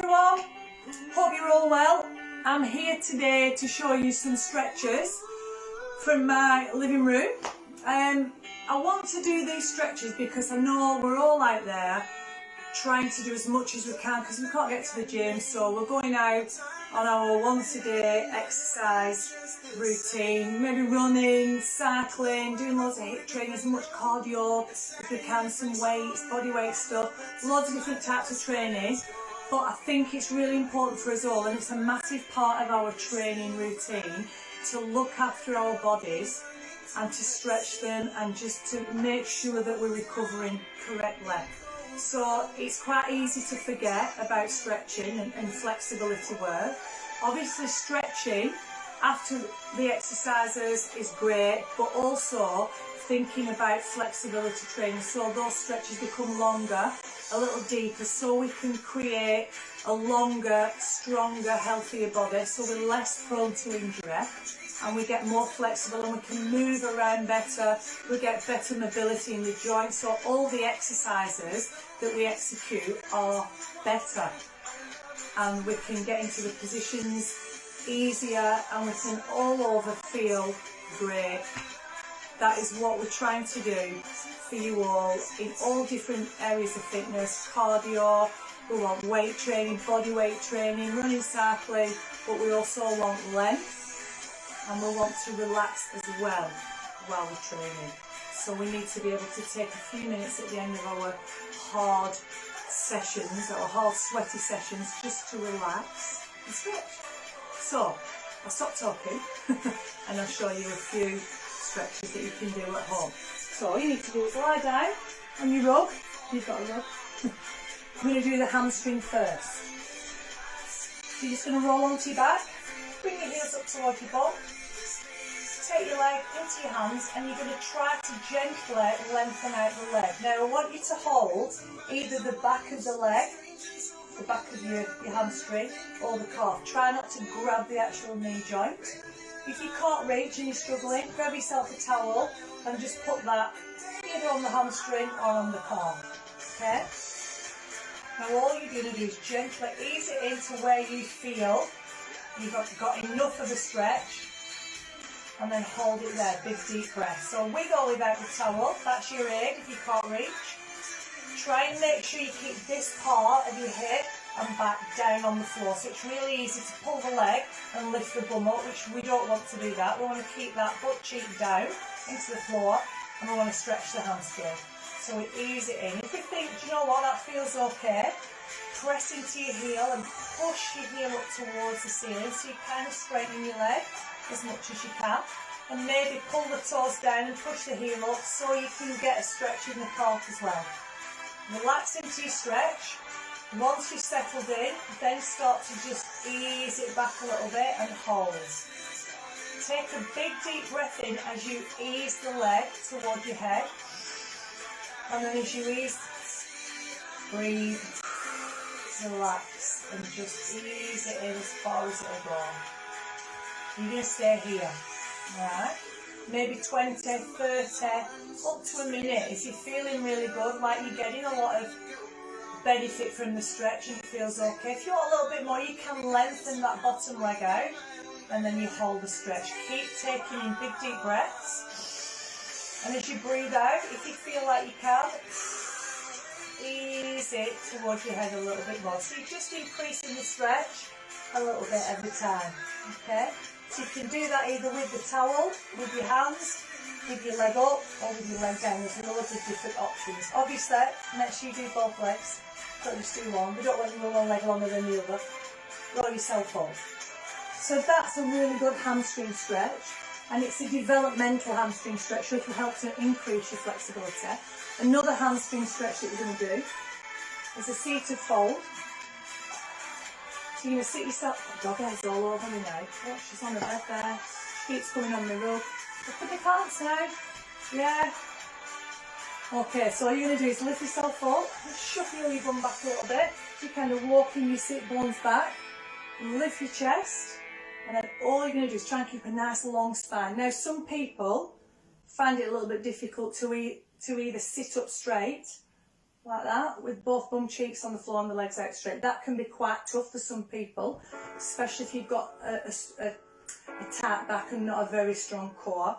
everyone, hope you're all well. I'm here today to show you some stretches from my living room. I want to do these stretches because I know we're all out there trying to do as much as we can because we can't get to the gym, so we're going out on our once a day exercise routine, maybe running, cycling, doing loads of HIIT training, as much cardio if we can, some weights, body weight stuff, loads of different types of training. But I think it's really important for us all, and it's a massive part of our training routine, to look after our bodies and to stretch them and just to make sure that we're recovering correctly. So it's quite easy to forget about stretching and flexibility work. Obviously stretching after the exercises is great, but also thinking about flexibility training, so those stretches become longer, a little deeper, so we can create a longer, stronger, healthier body, so we're less prone to injury and we get more flexible and we can move around better, we get better mobility in the joints, so all the exercises that we execute are better and we can get into the positions easier and we can all over feel great. That is what we're trying to do for you all in all different areas of fitness, cardio, we want weight training, body weight training, running, cycling, but we also want length and we want to relax as well while we're training. So we need to be able to take a few minutes at the end of our hard sessions, our hard sweaty sessions, just to relax and stretch. So I'll stop talking and I'll show you a few stretches that you can do at home. So all you need to do is lie down on your rug. You've got a rug. I'm going to do the hamstring first. So you're just going to roll onto your back, bring your heels up towards your butt, take your leg into your hands, and you're going to try to gently lengthen out the leg. Now I want you to hold either the back of the leg, the back of your hamstring, or the calf. Try not to grab the actual knee joint. If you can't reach and you're struggling, grab yourself a towel and just put that either on the hamstring or on the calf. Okay? Now all you're going to do is gently ease it into where you feel you've got enough of a stretch, and then hold it there, big deep breath. So wiggle without the towel, that's your aid if you can't reach. Try and make sure you keep this part of your hip and back down on the floor. So it's really easy to pull the leg and lift the bum up, which we don't want to do that. We want to keep that butt cheek down into the floor and we want to stretch the hamstring. So we ease it in. If you think, do you know what, that feels okay, press into your heel and push your heel up towards the ceiling so you kind of straighten your leg as much as you can. And maybe pull the toes down and push the heel up so you can get a stretch in the calf as well. Relax into your stretch. Once you're settled in, then start to just ease it back a little bit and hold. Take a big deep breath in as you ease the leg toward your head. And then as you ease, breathe, relax, and just ease it in as far as it'll go. You're going to stay here, alright? Maybe 20, 30, up to a minute. If you're feeling really good, like you're getting a lot of benefit from the stretch and it feels okay. If you want a little bit more, you can lengthen that bottom leg out and then you hold the stretch. Keep taking in big deep breaths, and as you breathe out, if you feel like you can, ease it towards your head a little bit more. So you're just increasing the stretch a little bit every time, okay? So you can do that either with the towel, with your hands, with your leg up, or with your leg down. There's loads of different options. Obviously, make sure you do both legs. Don't just do one. We don't want your one leg longer than the other. Roll yourself up. So that's a really good hamstring stretch, and it's a developmental hamstring stretch, so it will help to increase your flexibility. Another hamstring stretch that we're going to do is a seated fold. So you're going to sit yourself. Oh, dog hair's all over me now. Oh, she's on the bed there. She keeps coming on the rug. Look at the pants now. Yeah. Okay, so all you're going to do is lift yourself up, shuffle your bum back a little bit. So you're kind of walking your sit bones back, lift your chest, and then all you're going to do is try and keep a nice long spine. Now, some people find it a little bit difficult to either sit up straight like that, with both bum cheeks on the floor and the legs out straight. That can be quite tough for some people, especially if you've got a tight back and not a very strong core.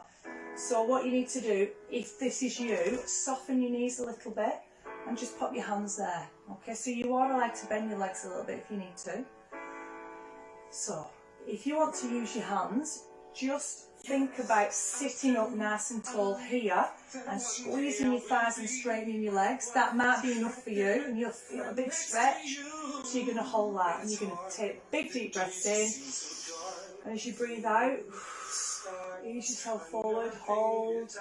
So what you need to do, if this is you, soften your knees a little bit and just pop your hands there. Okay, so you are allowed to bend your legs a little bit if you need to. So if you want to use your hands, just think about sitting up nice and tall here and squeezing your thighs and straightening your legs. That might be enough for you, and you'll feel a big stretch. So you're going to hold that, and you're going to take big deep breaths in, and as you breathe out, ease yourself forward, hold,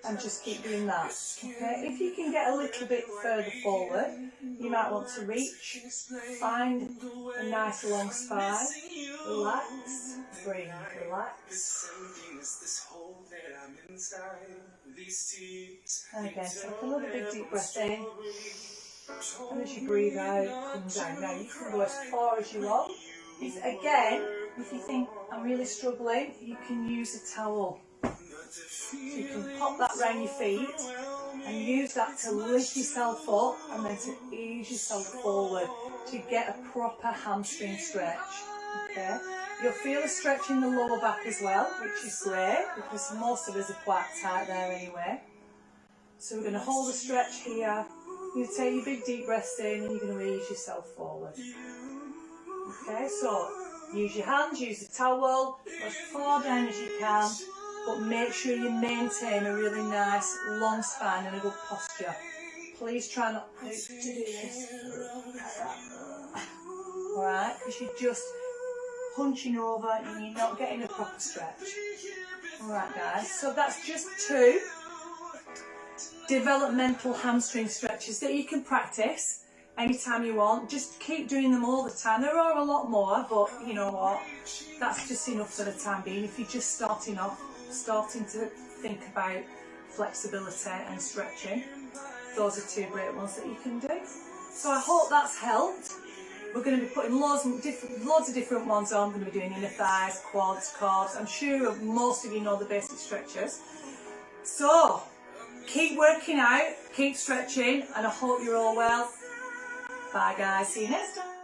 and just keep doing that. Okay, if you can get a little bit further forward, you might want to reach, find a nice long spine, relax, breathe, relax. And again, take another big deep breath in, and as you breathe out, come down. Now you can go as far as you want. If you think I'm really struggling, you can use a towel. So you can pop that around your feet and use that to lift yourself up and then to ease yourself forward to get a proper hamstring stretch. Okay, you'll feel a stretch in the lower back as well, which is great because most of us are quite tight there anyway. So we're going to hold the stretch here. You're going to take your big deep breaths in and you're going to ease yourself forward. Okay, so use your hands, use the towel, go as far down as you can, but make sure you maintain a really nice long spine and a good posture. Please try not to do this. Alright, because you're just hunching over and you're not getting a proper stretch. Alright guys, so that's just 2 developmental hamstring stretches that you can practice anytime you want. Just keep doing them all the time. There are a lot more, but you know what, that's just enough for the time being. If you're just starting to think about flexibility and stretching, those are 2 great ones that you can do. So I hope that's helped. We're going to be putting loads of different ones on. I'm going to be doing inner thighs, quads, calves. I'm sure most of you know the basic stretches. So keep working out, keep stretching, and I hope you're all well. Bye guys, see you next time.